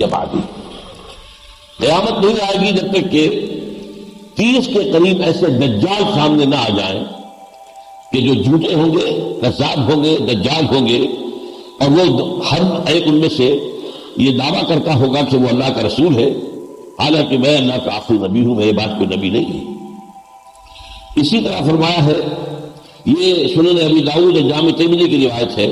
یا بعد قیامت نہیں آئے گی جب تک کہ 30 کے قریب ایسے دجال سامنے نہ آ جائیں کہ جو جھوٹے ہوں گے، کذاب ہوں گے، دجال ہوں گے، اور وہ ہر ایک ان میں سے یہ دعویٰ کرتا ہوگا کہ وہ اللہ کا رسول ہے، حالانکہ میں اللہ کا آخری نبی ہوں، میرے بعد کوئی نبی نہیں ہے۔ اسی طرح فرمایا ہے، یہ سنن ابی داؤد جامع ترمذی کی روایت ہے،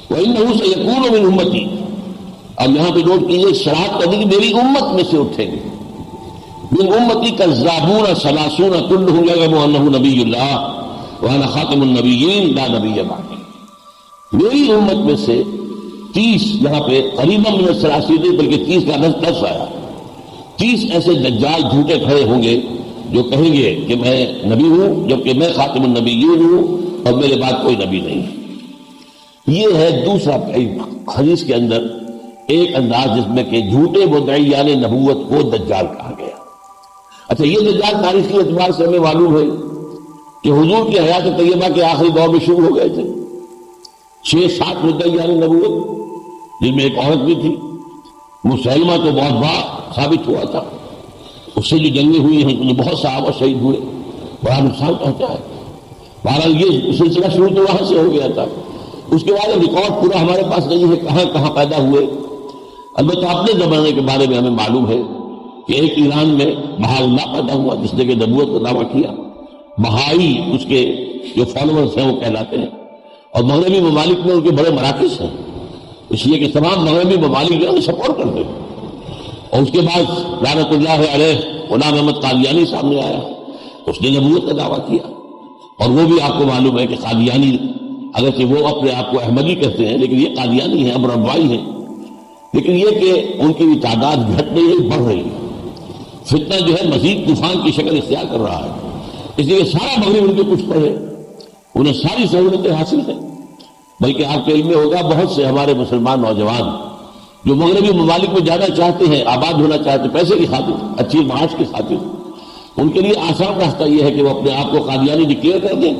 وَإِنَّهُ سَيَكُونُ مِنْ أُمَّتِي، اب یہاں پہ نوٹ کیجیے، شرائط کرنے کی میری امت میں سے اٹھیں گے، من امتی کذابون ثلاثون کلہم یزعم انہ نبی اللہ وانا خاتم النبیین لا نبی بعدی، میری امت میں سے 30، یہاں پہ قریباً من الثلاثین نہیں بلکہ 30 کا 10 آیا، 30 ایسے دجال جھوٹے کھڑے ہوں گے جو کہیں گے کہ میں نبی ہوں، جبکہ میں خاتم النبیین ہوں اور میرے بعد کوئی نبی نہیں۔ یہ ہے دوسرا حدیث کے اندر ایک انداز جس میں کہ جھوٹے مدعیان نبوت کو دجال کہا گیا۔ اچھا، یہ دجال تاریخی اعتبار سے ہمیں معلوم ہے کہ حضور کی حیات طیبہ کے آخری دور میں شروع ہو گئے تھے، 6-7 مدعیان نبوت، جن میں ایک عورت بھی تھی، مسلمہ تو بہت بڑا ثابت ہوا تھا، اس سے جو جنگیں ہوئی ہیں تو بہت صحابہ شہید ہوئے، بڑا نقصان پہنچا ہے۔ بہرحال یہ سلسلہ شروع تو وہاں سے ہو گیا تھا۔ اس کے بعد ریکارڈ پورا ہمارے پاس نہیں ہے کہاں کہاں پیدا ہوئے، البتہ اپنے زمانے کے بارے میں ہمیں معلوم ہے کہ ایک ایران میں بہا اللہ پیدا ہوا جس نے کہ نبوت کا دعویٰ کیا، بہائی اس کے جو فالوورز ہیں وہ کہلاتے ہیں، اور مغربی ممالک میں ان کے بڑے مراکز ہیں، اس لیے کہ تمام مغربی ممالک جو ہے سپورٹ کرتے ہیں۔ اور اس کے بعد لعنت اللہ علیہ غلام احمد قادیانی سامنے آیا، اس نے نبوت کا دعویٰ کیا، اور وہ بھی آپ کو معلوم ہے کہ قادیانی اگرچہ وہ اپنے آپ کو احمدی کہتے ہیں لیکن یہ قادیانی ہیں، امربائی ہیں، لیکن یہ کہ ان کی تعداد گھٹ نہیں ہے، بڑھ رہی ہے، فتنہ جو ہے مزید طوفان کی شکل اختیار کر رہا ہے، اس لیے سارا مغرب ان کے کچھ پر ہے، انہیں ساری سہولتیں حاصل ہیں۔ بلکہ آپ کے علم میں ہوگا بہت سے ہمارے مسلمان نوجوان جو مغربی ممالک میں جانا چاہتے ہیں، آباد ہونا چاہتے ہیں پیسے کی خاطر، اچھی معاش کی خاطر، ان کے لیے آسان راستہ یہ ہے کہ وہ اپنے آپ کو قادیانی ڈکلیئر کر دیں۔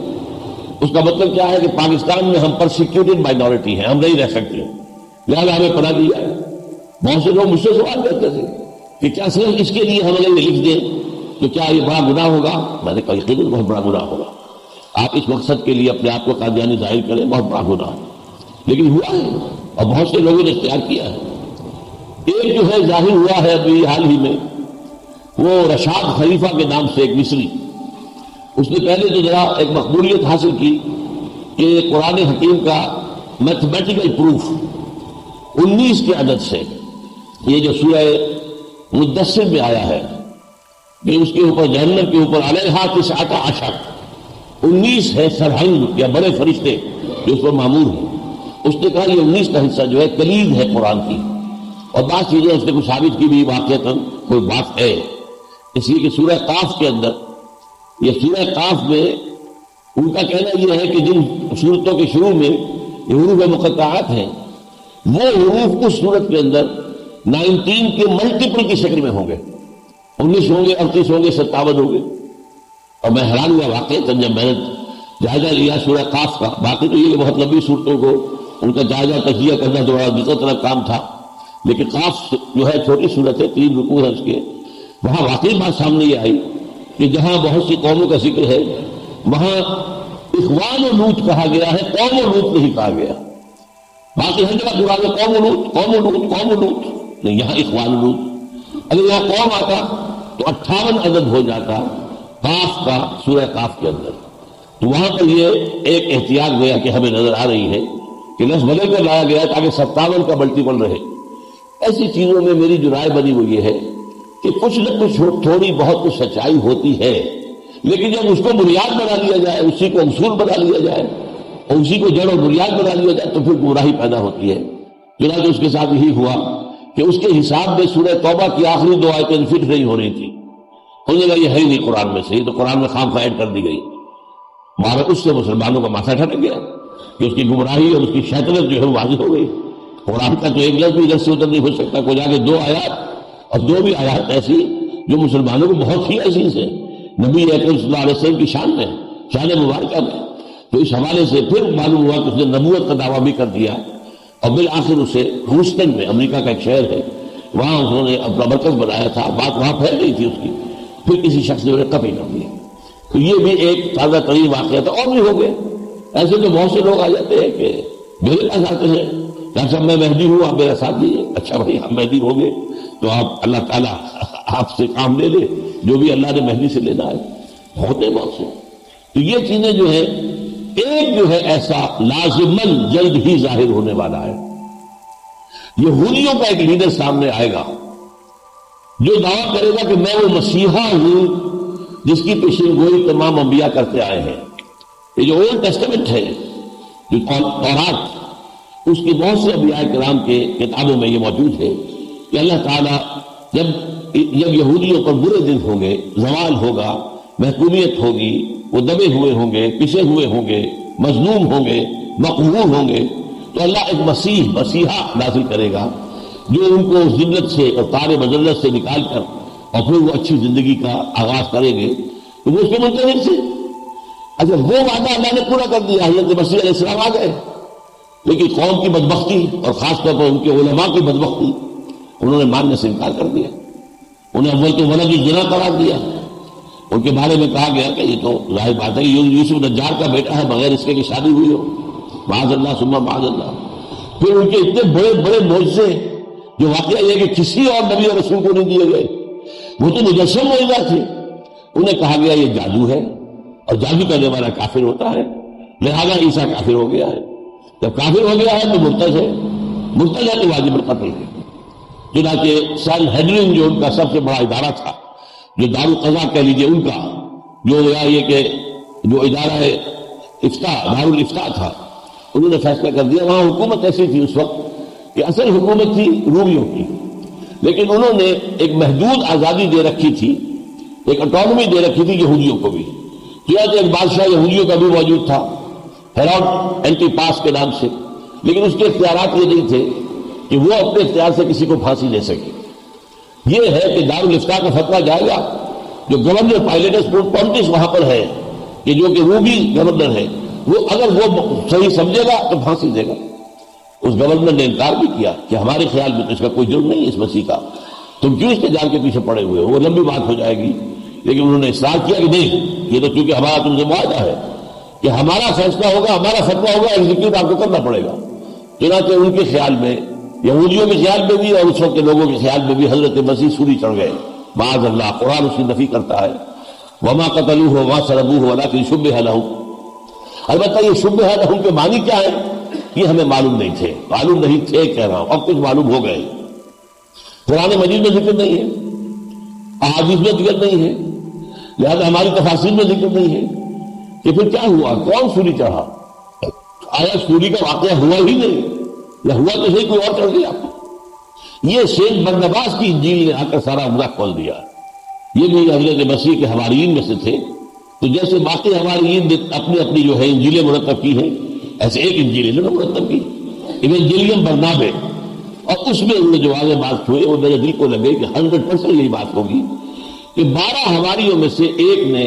اس کا مطلب کیا ہے کہ پاکستان میں ہم پرسیکیوٹڈ مائنورٹی ہیں، ہم نہیں رہ سکتے، لہٰذا ہمیں پناہ دی جائے۔ بہت سے لوگ مجھ سے سوال کرتے تھے کہ کیا صرف اس کے لیے ہم اگر یہ لکھ دیں تو کیا یہ بڑا گناہ ہوگا؟ میں نے کہا یقیناً بہت بڑا گناہ ہوگا، آپ اس مقصد کے لیے اپنے آپ کو قادیانی ظاہر کریں، بہت بڑا گناہ ہے، لیکن ہوا ہے اور بہت سے لوگوں نے اختیار کیا ہے۔ ایک جو ہے ظاہر ہوا ہے ابھی حال ہی میں، وہ رشاد خلیفہ کے نام سے ایک مصری، اس نے پہلے تو ذرا ایک مقبولیت حاصل کی کہ قرآن حکیم کا میتھمیٹیکل پروف 19 کے عدد سے، یہ جو سورہ مدثر میں آیا ہے کہ اس کے اوپر جہنم کے اوپر علیہا 19 عشر، 19 ہے سرہنگ یا بڑے فرشتے جو اس پر معمور ہیں، اس نے کہا یہ 19 کا حصہ جو ہے کلید ہے قرآن کی، اور بعض چیزیں اس نے کچھ ثابت کی بھی واقعتاً کوئی بات ہے، اس لیے کہ سورہ قاف کے اندر، یہ سورہ قاف میں ان کا کہنا یہ ہے کہ جن صورتوں کے شروع میں یہ حروف مقطعات ہیں، وہ حروف اس صورت کے اندر 19 کے ملٹیپل کی شکل میں ہوں گے، 19 ہوں گے، 38 ہوں گے، 57 ہوں گے۔ اور میں حیران ہوا واقعی جب میں نے جائزہ لیا سورہ قاف کا، باقی تو یہ بہت لمبی صورتوں کو ان کا جائزہ تجزیہ کرنا تو بڑا دقت طرح کام تھا، لیکن قاف جو ہے چھوٹی صورت ہے، 3 رکوع ہے اس کے، وہاں واقعی بات سامنے یہ آئی کہ جہاں بہت سی قوموں کا ذکر ہے وہاں اخوان و لوط کہا گیا ہے، قوم و لوط نہیں کہا گیا۔ باقی ہر جگہ قرآن میں قوم و لوط، قوم و لوط، قوم و لوط، نہیں، یہاں اخوان و لوط۔ اگر یہاں قوم آتا تو 58 عدد ہو جاتا قاف کا سورہ قاف کے اندر، تو وہاں پر یہ ایک احتیاط گیا کہ ہمیں نظر آ رہی ہے کہ لفظ بدل کر لایا گیا تاکہ 57 کا ملٹیپل رہے۔ ایسی چیزوں میں میری جو رائے بنی وہ یہ ہے کہ کچھ نہ کچھ تھوڑی بہت کچھ سچائی ہوتی ہے، لیکن جب اس کو بنیاد بنا لیا جائے، اسی کو اصول بنا لیا جائے اور اسی کو جڑ و بنیاد بنا لیا جائے تو پھر گمراہی پیدا ہوتی ہے۔ چنانچہ اس کے ساتھ یہی ہوا کہ اس کے حساب میں سورہ توبہ کی آخری 2 آیتیں فٹ نہیں ہو رہی تھی، انہوں نے کہا یہ ہے ہی نہیں قرآن میں سے، یہ تو قرآن میں خام خواہ ایڈ کر دی گئی۔ مارا اس سے مسلمانوں کا ماتھا ٹھٹک گیا کہ اس کی گمراہی اور اس کی شیطنت جو ہے وہ واضح ہو گئی۔ قرآن کا تو ایک لفظ بھی ادھر سے ادھر نہیں ہو سکتا، کوئی جا کے 2 آیات اور 2 بھی آیات ایسی جو مسلمانوں کو بہت ہی عزیز ہے، نبی اکرم صلی اللہ علیہ وسلم کی شان میں، شان مبارکہ میں، تو اس حوالے سے پھر معلوم ہوا کہ اس نے نبوت کا دعویٰ بھی کر دیا، اور بالآخر اسے ہیوسٹن میں، امریکہ کا ایک شہر ہے، وہاں انہوں نے اپنا مرکز بنایا تھا، بات وہاں پھیل رہی تھی اس کی، پھر کسی شخص نے انہیں قتل کر دیا۔ تو یہ بھی ایک تازہ ترین واقعہ تھا، اور بھی ہو گئے ایسے تو بہت سے لوگ آ جاتے ہیں کہ میرے پاس آتے ہیں، ڈاکٹر صاحب میں مہدی ہوں، آپ میرا ساتھ دیجیے۔ اچھا بھائی ہم مہدی ہوں گے تو آپ اللہ تعالیٰ آپ سے کام لے لے، جو بھی اللہ نے مہدی سے لینا ہے، ہوتے بہت سے۔ تو یہ چیزیں جو ہے، ایک جو ہے ایسا لازماً جلد ہی ظاہر ہونے والا ہے، یہودیوں کا ایک لیڈر سامنے آئے گا جو دعویٰ کرے گا کہ میں وہ مسیحا ہوں جس کی پیشین گوئی تمام انبیاء کرتے آئے ہیں۔ یہ جو اولڈ ٹیسٹمنٹ ہے، جو تورات، اس کی بہت سے انبیاء کرام کے کتابوں میں یہ موجود ہے کہ اللہ تعالیٰ جب یہودیوں پر برے دن ہوں گے، زوال ہوگا، محکومیت ہوگی، وہ دبے ہوئے ہوں گے، پسے ہوئے ہوں گے، مظلوم ہوں گے، مقہور ہوں گے، تو اللہ ایک مسیحا نازل کرے گا جو ان کو ذلت سے اور تار مذلت سے نکال کر اور پھر وہ اچھی زندگی کا آغاز کریں گے، تو وہ اس کے منتظر سے۔ اچھا وہ وعدہ اللہ نے پورا کر دیا، حضرت مسیح علیہ السلام آ گئے، لیکن قوم کی بدبختی اور خاص طور پر ان کے علماء کی بدبختی، انہوں نے ماننے سے انکار کر دیا، انہیں اول تو ولد الزنا قرار دیا۔ ان کے بارے میں کہا گیا کہ یہ تو ظاہر بات ہے یوسف نجار کا بیٹا ہے، بغیر اس کے کہ شادی ہوئی ہو، معاذ اللہ ثم معاذ اللہ۔ پھر ان کے اتنے بڑے بڑے معجزے جو واقعہ یہ کہ کسی اور نبی اور رسول کو نہیں دیے گئے، وہ تو مجسم معجزہ تھے، انہیں کہا گیا یہ جادو ہے اور جادو کرنے والا کافر ہوتا ہے، لہذا عیسیٰ کافر ہو گیا ہے۔ جب کافر ہو گیا ہے تو مرتد ہے، مرتد ہے تو واجب القتل ہے۔ چنانچہ سن ہیڈرن جو ان کا سب سے بڑا ادارہ تھا، جو دارالقضاء کہہ لیجیے ان کا، جو یہ کہ جو ادارہ دارالفتاء تھا، انہوں نے فیصلہ کر دیا۔ وہاں حکومت ایسی تھی اس وقت کہ اصل حکومت تھی رومیوں کی، لیکن انہوں نے ایک محدود آزادی دے رکھی تھی، ایک اٹانومی دے رکھی تھی یہودیوں کو بھی۔ چنانچہ ایک بادشاہ یہودیوں کا بھی موجود تھا ہیروڈ اینٹی پاس کے نام سے، لیکن اس کے اختیارات یہ نہیں تھے کہ وہ اپنے اختیار سے کسی کو پھانسی دے سکے۔ یہ ہے کہ دارالفتاء کا فتویٰ جائے گا، جو گورنر پائلیٹس پونٹس وہاں پر ہے کہ جو کہ رومی گورنر ہے، وہ اگر وہ صحیح سمجھے گا تو پھانسی دے گا۔ اس گورنر نے انکار بھی کیا کہ ہمارے خیال میں تو اس کا کوئی جرم نہیں ہے اس مسیح کا، تم کیوں اس کے جان کے پیچھے پڑے ہوئے ہو، وہ لمبی بات ہو جائے گی۔ لیکن انہوں نے اصرار کیا کہ نہیں، یہ تو چونکہ ہمارا تم سے معاہدہ ہے کہ ہمارا فیصلہ ہوگا، ہمارا فتویٰ ہوگا، ایگزیکیوٹ آپ کو کرنا پڑے گا۔ چنانچہ ان کے خیال میں، یہودیوں کے خیال میں بھی اور اس وقت کے لوگوں کے خیال میں بھی حضرت مسیح سولی چڑھ گئے، معاذ اللہ۔ قرآن اس کی نفی کرتا ہے، وما قتلوہ وما صلبوہ ولکن شبہ لہم۔ البتہ یہ شبہ لہم کے معنی کیا ہے یہ ہمیں معلوم نہیں تھے، معلوم نہیں تھے کہہ رہا ہوں، اب کچھ معلوم ہو گئے۔ قرآن مجید میں ذکر نہیں ہے، احادیث میں ذکر نہیں ہے، لہذا ہماری تفاسیر میں ذکر نہیں ہے کہ پھر کیا ہوا، کون سولی چڑھا، آیا سولی کا واقعہ ہوا ہی نہیں، یا ہوا تو صحیح کوئی اور چڑھ گیا۔ یہ شیخ برنباس کی انجیل نے آ کر سارا عمرہ کھول دیا۔ یہ بھی حضرت مسیح کے حواریین میں سے تھے، تو جیسے باقی حواریین نے اپنی اپنی جو ہے انجیلیں مرتب کی ہیں، ایسے ایک انجیل انہوں نے مرتب کی، ایونجیلیم برنابے، اور اس میں انہوں نے جو واضح بات ہوئے وہ میرے دل کو لگے کہ 100% یہی بات ہوگی کہ 12 حواریوں میں سے ایک نے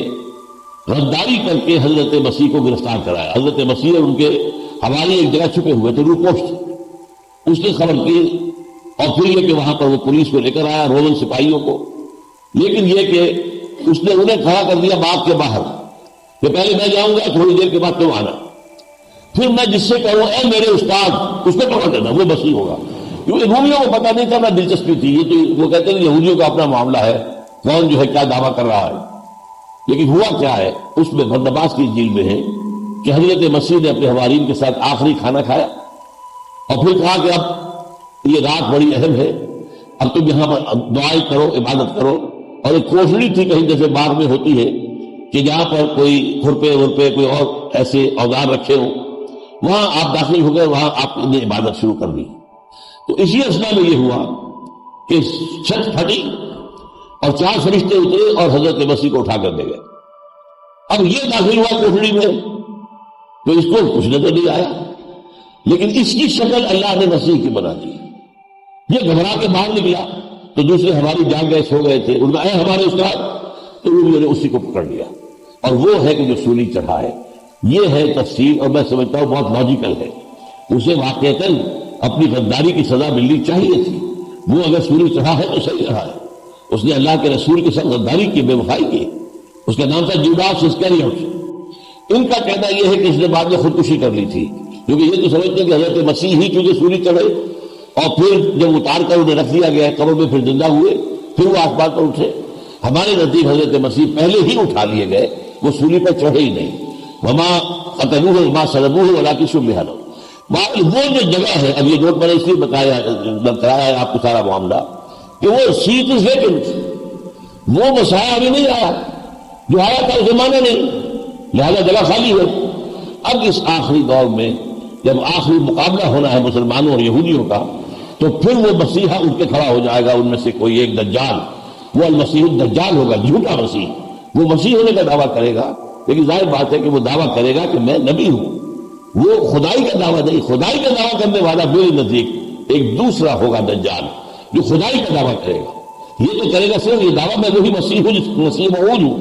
غداری کر کے حضرت مسیح کو گرفتار کرایا۔ حضرت مسیح اور ان کے حواری ایک جگہ چھپے ہوئے تھے، روح پوشت، اس نے خبر کی، اور پھر یہ کہ وہاں پر وہ پولیس کو لے کر آیا، رومن سپاہیوں کو، لیکن یہ کہ اس نے انہیں کھڑا کر دیا باغ کے باہر کہ پہلے میں جاؤں گا، تھوڑی دیر کے بعد تم آنا، پھر میں جس سے کہوں اے میرے استاد، اس کو پکڑ دینا، وہ مسیح ہوگا۔ کیونکہ رومیوں کو پتہ نہیں تھا، نہ دلچسپی تھی، یہ تو وہ کہتے ہیں یہودیوں کا اپنا معاملہ ہے، کون جو ہے کیا دعویٰ کر رہا ہے۔ لیکن ہوا کیا ہے، اس میں برنباس کی انجیل میں ہے کہ حضرت مسیح نے اپنے حواریین کے ساتھ آخری کھانا کھایا اور پھر کہا کہ اب یہ رات بڑی اہم ہے، اب تم یہاں پر دعائیں کرو، عبادت کرو، اور ایک کوشڑی تھی کہیں جیسے باغ میں ہوتی ہے کہ جہاں پر کوئی کھرپے ورپے کوئی اور ایسے اوزار رکھے ہوں، وہاں آپ داخل ہو گئے، وہاں آپ نے عبادت شروع کر دی۔ تو اسی اثنا میں یہ ہوا کہ چھت پھٹی اور 4 فرشتے اترے اور حضرت مسیح کو اٹھا کر لے گئے۔ اب یہ داخل ہوا کوٹڑی میں تو اس کو کچھ نظر نہیں آیا، لیکن اس کی شکل اللہ نے مسیح کی بنا دی۔ یہ گھبرا کے باہر نکلا تو دوسرے ہماری جان گئے، سو گئے تھے، انہوں نے اے ہمارے استاد، تو انہوں نے اسی کو پکڑ لیا، اور وہ ہے کہ جو سولی چڑھا ہے۔ یہ ہے تفسیر، اور میں سمجھتا ہوں بہت لاجیکل ہے۔ اسے واقعتاً اپنی غداری کی سزا ملنی چاہیے تھی، وہ اگر سولی چڑھا ہے تو صحیح رہا ہے، اس نے اللہ کے رسول کے ساتھ غداری کی، بے وفائی کی، اس کا نام تھا جوڈاس اسکریوٹ۔ ان کا کہنا یہ ہے کہ اس نے بعد میں خودکشی کر لی تھی، کیونکہ یہ تو سمجھتے ہیں کہ حضرت مسیح ہی چونکہ سولی چڑھے اور پھر جب اتار کر انہیں رکھ دیا گیا قبر میں، پھر زندہ ہوئے، پھر وہ آسمان پر اٹھے۔ ہمارے نزدیک حضرت مسیح پہلے ہی اٹھا لیے گئے، وہ سولی پر چڑھے ہی نہیں۔ وما قتلوہ وما صلبوہ ولکن شبہ لہم۔ وہ جو جگہ ہے، اب یہ نوٹ میں نے اس لیے بتایا ہے آپ کو سارا معاملہ، کہ وہ سیٹ از ویکنٹ، وہ مسیح ابھی نہیں آیا، جو آیا تھا اسے مانا نہیں، لہذا جگہ خالی ہے۔ اب اس آخری دور میں جب آخری مقابلہ ہونا ہے مسلمانوں اور یہودیوں کا، تو پھر وہ مسیحا اٹھ کے کھڑا ہو جائے گا، ان میں سے کوئی ایک دجال، وہ المسیح الدجال ہوگا، جھوٹا مسیح۔ وہ مسیح ہونے کا دعویٰ کرے گا، لیکن ظاہر بات ہے کہ وہ دعویٰ کرے گا کہ میں نبی ہوں، وہ خدائی کا دعویٰ نہیں۔ خدائی کا دعویٰ کرنے والا میرے نزدیک ایک دوسرا ہوگا دجال، جو خدائی کا دعویٰ کرے گا۔ یہ تو کرے گا صرف یہ دعویٰ میں وہی مسیح ہوں جس مسیح موعود ہوں،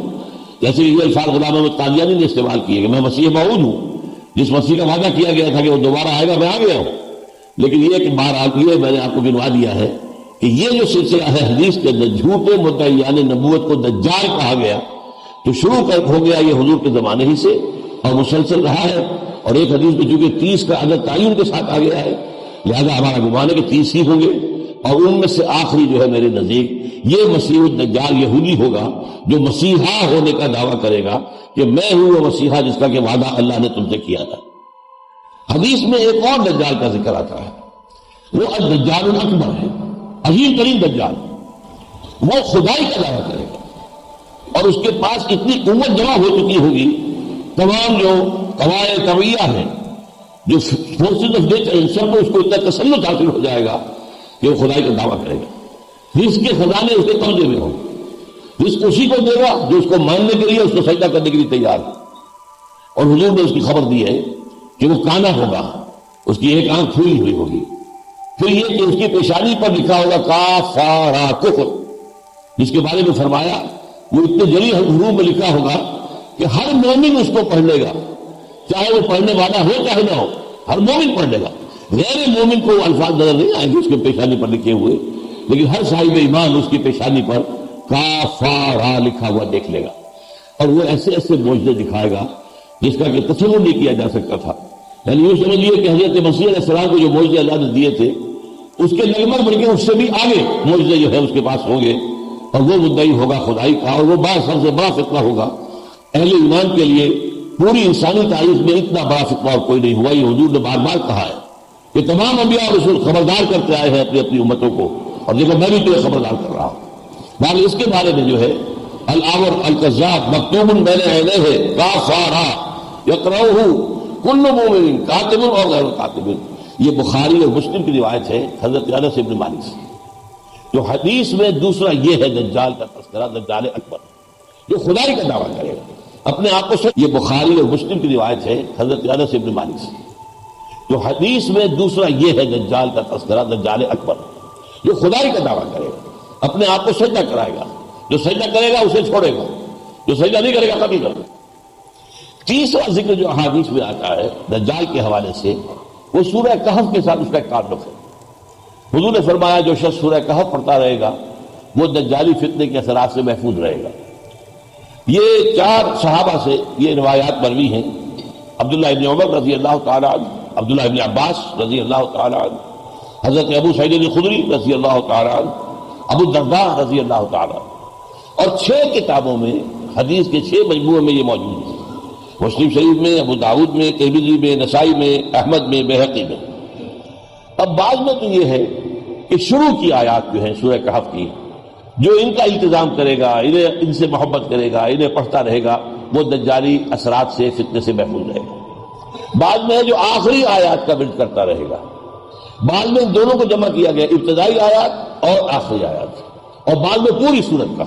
جیسے یہ الفاظ غلام احمد قادیانی نے استعمال کیے کہ میں مسیح موعود ہوں، جس مسیح کا وعدہ کیا گیا تھا کہ وہ دوبارہ آئے گا، میں آ گیا ہوں۔ لیکن یہ کہ بہرحال یہ میں نے آپ کو گنوا دیا ہے کہ یہ جو سلسلہ ہے حدیث کے اندر جھوٹے مدعیان نبوت کو دجال کہا گیا، تو شروع ہو گیا یہ حضور کے زمانے ہی سے اور مسلسل رہا ہے۔ اور ایک حدیث میں چونکہ 30 کا عدد تعین کے ساتھ آ گیا ہے، لہذا ہمارا گمان ہے کہ 30 ہی ہوں گے، اور ان میں سے آخری جو ہے میرے نزدیک یہ مسیح الدجال یہودی ہوگا، جو مسیحا ہونے کا دعویٰ کرے گا کہ میں ہوں وہ مسیحا جس کا کہ وعدہ اللہ نے تم سے کیا تھا۔ حدیث میں ایک اور دجال کا ذکر آتا ہے، وہ الدجال الاکبر ہے، عظیم ترین دجال۔ وہ خدائی کا دعویٰ کرے گا اور اس کے پاس اتنی قوت جمع ہو چکی ہوگی، تمام جو قواعد طبیعہ ہیں، جو فورسز آف نیچر، ان سب کو اس کو اتنا تسلط حاصل ہو جائے گا کہ وہ خدائی کا دعویٰ کرے گا۔ رزق کے خزانے اس کے قبضے میں ہوں، رزق اسی کو دے گا جو اس کو ماننے کے لیے، اس کو سجدہ کرنے کے لیے تیار ہے۔ اور حضور نے اس کی خبر دی ہے کہ وہ کانا ہوگا، اس کی ایک آنکھ کھلی ہوئی ہوگی، پھر یہ کہ اس کی پیشانی پر لکھا ہوگا کافارا کفر، جس کے بارے میں فرمایا وہ اتنے جلی حروف میں لکھا ہوگا کہ ہر مومن اس کو پڑھ لے گا، چاہے وہ پڑھنے والا ہو چاہے نہ ہو، ہر مومن پڑھ لے گا۔ غیر مومن کو الفاظ نظر نہیں آئیں گے اس کے پیشانی پر لکھے ہوئے، لیکن ہر صاحب ایمان اس کی پیشانی پر کافارا لکھا ہوا دیکھ لے گا، اور وہ ایسے ایسے معجزے دکھائے گا جس کا کہ تصور نہیں کیا جا سکتا تھا۔ یعنی یوں سمجھیے کہ حضرت مسیح علیہ السلام کو جو معجزے اللہ نے دیے تھے، اس کے نغمر بن کے اس سے بھی آگے معجزے جو ہے اس کے پاس ہوں گے، اور وہ مدعی ہوگا خدائی کا، اور وہ بڑا سب سے بڑا فتنہ ہوگا اہل ایمان کے لیے۔ پوری انسانی تاریخ میں اتنا بڑا فتنہ اور کوئی نہیں ہوا۔ یہ حضور نے بار بار کہا ہے کہ تمام انبیاء اور رسول خبردار کرتے آئے ہیں اپنی اپنی امتوں کو، اور دیکھو میں بھی تمہیں خبردار کر رہا ہوں۔ بال اس کے بارے میں جو ہے الاور الکذاب مکتوب بین عینیہ کافارا یقرؤہ کل مومن کاتب اور غیر کاتب، یہ بخاری اور مسلم کی روایت ہے حضرت انس بن مالک سے۔ جو حدیث میں دوسرا یہ ہے دجال کا تذکرہ، دجال اکبر جو خدائی کا دعویٰ کرے گا اپنے آپ کو، یہ بخاری اور مسلم کی روایت ہے حضرت انس بن مالک سے۔ جو حدیث میں دوسرا یہ ہے دجال کا تذکرہ، دجال اکبر جو خدائی کا دعویٰ کرے گا، اپنے آپ کو سجدہ کرائے گا، جو سجدہ کرے گا اسے چھوڑے گا، جو سجدہ نہیں کرے گا قتل کر دے گا۔ تیسرا ذکر جو احادیث میں آتا ہے دجال کے حوالے سے، وہ سورہ کہف کے ساتھ اس کا ایک تعلق ہے۔ حضور نے فرمایا جو شخص سورہ کہف پڑھتا رہے گا وہ دجالی فتنے کے اثرات سے محفوظ رہے گا۔ یہ 4 صحابہ سے یہ روایات مروی ہیں، عبداللہ ابن عمر رضی اللہ تعالیٰ عنہ، عبداللہ ابن عباس رضی اللہ تعالیٰ عنہ، حضرت ابو سعید الخدری رضی اللہ تعالیٰ عنہ، ابو الدرداء رضی اللہ تعالیٰ عنہ، اور 6 کتابوں میں حدیث کے 6 مجموعے میں یہ موجود ہے، مسلم شریف میں، ابو داؤد میں، ترمذی میں، نسائی میں، احمد میں، بہقی میں۔ اب بعض میں تو یہ ہے کہ شروع کی آیات جو ہیں سورہ کہف کی، جو ان کا التزام کرے گا، ان سے محبت کرے گا، انہیں پڑھتا رہے گا، وہ دجالی اثرات سے، فتنے سے محفوظ رہے گا۔ بعد میں جو آخری آیات کا ورد کرتا رہے گا، بعد میں ان دونوں کو جمع کیا گیا، ابتدائی آیات اور آخری آیات، اور بعد میں پوری سورت کا۔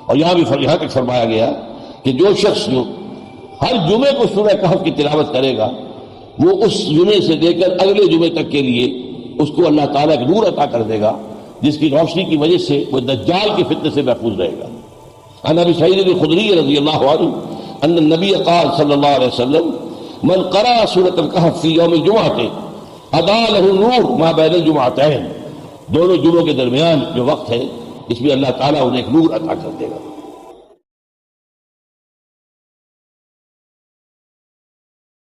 اور یہاں تک فرمایا گیا کہ جو شخص جو ہر جمعے کو سورہ کہف کی تلاوت کرے گا، وہ اس جمعے سے لے کر اگلے جمعے تک کے لیے اس کو اللہ تعالیٰ ایک نور عطا کر دے گا، جس کی روشنی کی وجہ سے وہ دجال کے فتنے سے محفوظ رہے گا۔ عن ابی سعید الخدری رضی اللہ عنہ ان النبی قال صلی اللہ علیہ وسلم من قرأ سورۃ الکہف فی یوم الجمعۃ اضاء له النور ما بین الجمعتین دونوں جمعوں کے درمیان جو وقت ہے اس میں اللہ تعالیٰ انہیں ایک نور عطا کر دے گا.